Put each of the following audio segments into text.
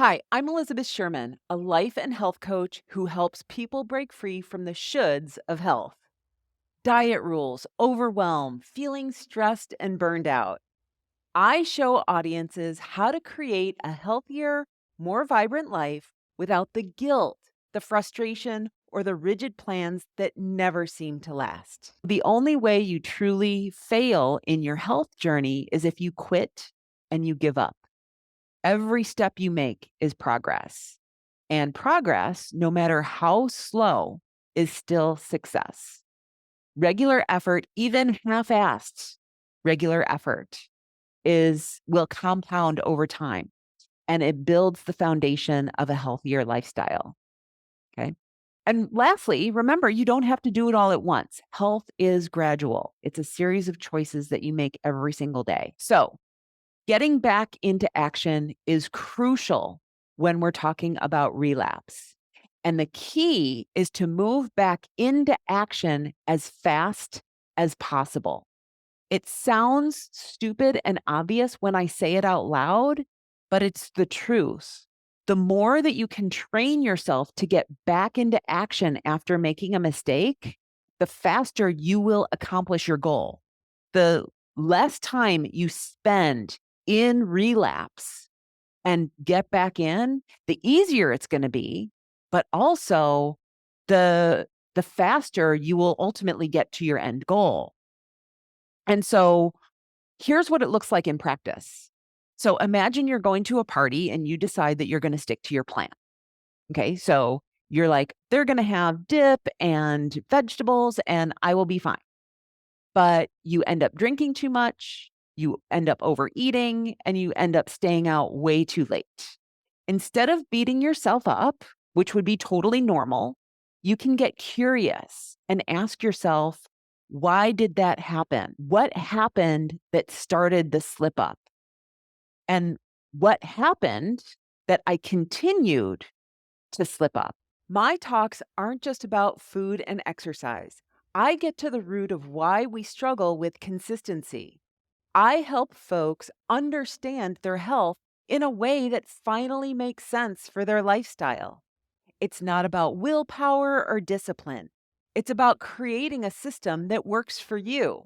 Hi, I'm Elizabeth Sherman, a life and health coach who helps people break free from the shoulds of health. Diet rules, overwhelm, feeling stressed and burned out. I show audiences how to create a healthier, more vibrant life without the guilt, the frustration, or the rigid plans that never seem to last. The only way you truly fail in your health journey is if you quit and you give up. Every step you make is progress. And progress, no matter how slow, is still success. Regular effort, even half-assed regular effort, is will compound over time, and it builds the foundation of a healthier lifestyle. Okay. And lastly, remember, you don't have to do it all at once. Health is gradual. It's a series of choices that you make every single day. So getting back into action is crucial when we're talking about relapse. And the key is to move back into action as fast as possible. It sounds stupid and obvious when I say it out loud, but it's the truth. The more that you can train yourself to get back into action after making a mistake, the faster you will accomplish your goal. The less time you spend in relapse and get back in, the easier it's going to be, but also the the faster you will ultimately get to your end goal. And so here's what it looks like in practice. So imagine you're going to a party and you decide that you're going to stick to your plan. Okay. So you're like, they're going to have dip and vegetables and I will be fine. But you end up drinking too much, you end up overeating, and you end up staying out way too late. Instead of beating yourself up, which would be totally normal, you can get curious and ask yourself, why did that happen? What happened that started the slip up? And what happened that I continued to slip up? My talks aren't just about food and exercise. I get to the root of why we struggle with consistency. I help folks understand their health in a way that finally makes sense for their lifestyle. It's not about willpower or discipline. It's about creating a system that works for you,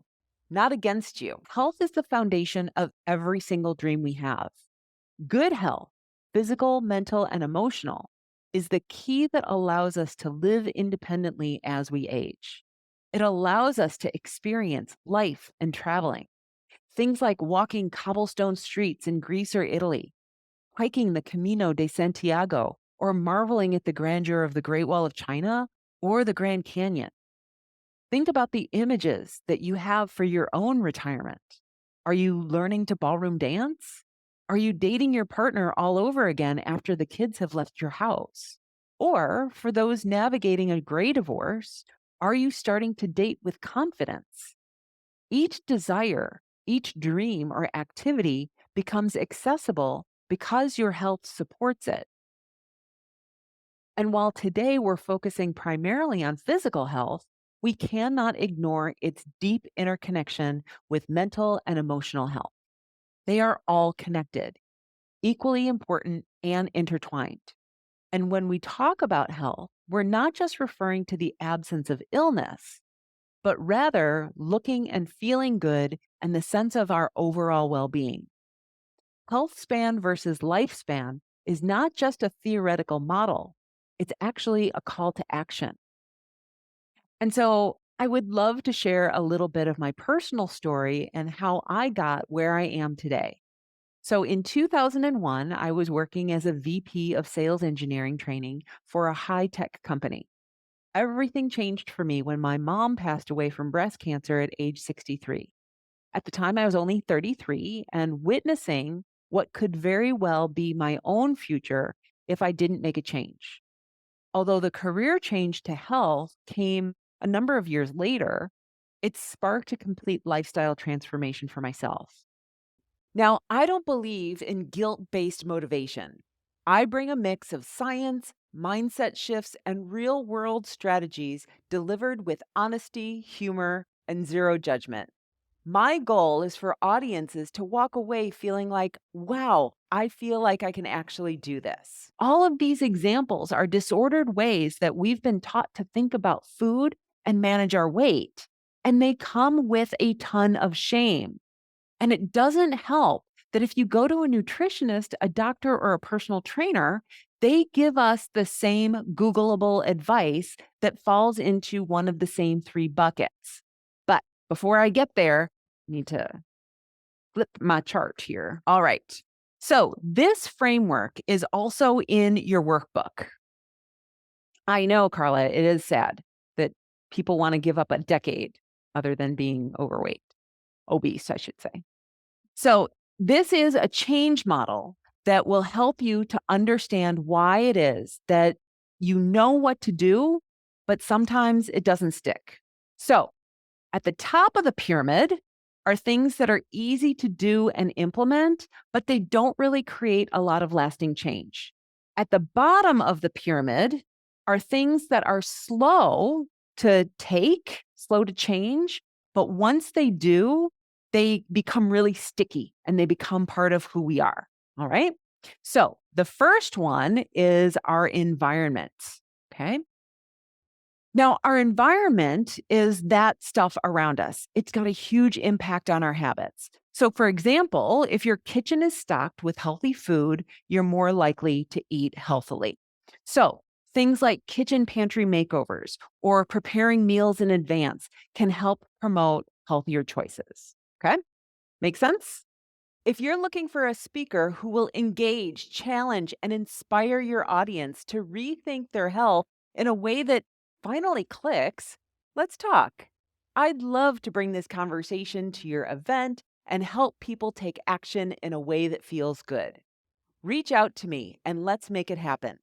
not against you. Health is the foundation of every single dream we have. Good health, physical, mental, and emotional, is the key that allows us to live independently as we age. It allows us to experience life and traveling. Things like walking cobblestone streets in Greece or Italy, hiking the Camino de Santiago, or marveling at the grandeur of the Great Wall of China or the Grand Canyon. Think about the images that you have for your own retirement. Are you learning to ballroom dance? Are you dating your partner all over again after the kids have left your house? Or for those navigating a gray divorce, are you starting to date with confidence? Each desire, each dream or activity becomes accessible because your health supports it. And while today we're focusing primarily on physical health, we cannot ignore its deep interconnection with mental and emotional health. They are all connected, equally important, and intertwined. And when we talk about health, we're not just referring to the absence of illness, but rather looking and feeling good and the sense of our overall well being. Health span versus lifespan is not just a theoretical model, it's actually a call to action. And so I would love to share a little bit of my personal story and how I got where I am today. So in 2001, I was working as a VP of sales engineering training for a high tech company. Everything changed for me when my mom passed away from breast cancer at age 63. At the time, I was only 33 and witnessing what could very well be my own future if I didn't make a change. Although the career change to health came a number of years later, it sparked a complete lifestyle transformation for myself. Now, I don't believe in guilt based motivation. I bring a mix of science, mindset shifts, and real world strategies delivered with honesty, humor, and zero judgment. My goal is for audiences to walk away feeling like, wow, I feel like I can actually do this. All of these examples are disordered ways that we've been taught to think about food and manage our weight, and they come with a ton of shame. And it doesn't help that if you go to a nutritionist, a doctor, or a personal trainer, they give us the same Googleable advice that falls into one of the same three buckets. But before I get there, I need to flip my chart here. All right. So this framework is also in your workbook. I know, Carla, it is sad that people want to give up a decade other than being overweight, obese, I should say. So, this is a change model that will help you to understand why it is that you know what to do, but sometimes it doesn't stick. So, at the top of the pyramid are things that are easy to do and implement, but they don't really create a lot of lasting change. At the bottom of the pyramid are things that are slow to take, slow to change, but once they do, they become really sticky and they become part of who we are. All right. So the first one is our environment. Okay. Now, our environment is that stuff around us. It's got a huge impact on our habits. So, for example, if your kitchen is stocked with healthy food, you're more likely to eat healthily. So, things like kitchen pantry makeovers or preparing meals in advance can help promote healthier choices. Okay? Make sense? If you're looking for a speaker who will engage, challenge, and inspire your audience to rethink their health in a way that finally clicks, let's talk. I'd love to bring this conversation to your event and help people take action in a way that feels good. Reach out to me and let's make it happen.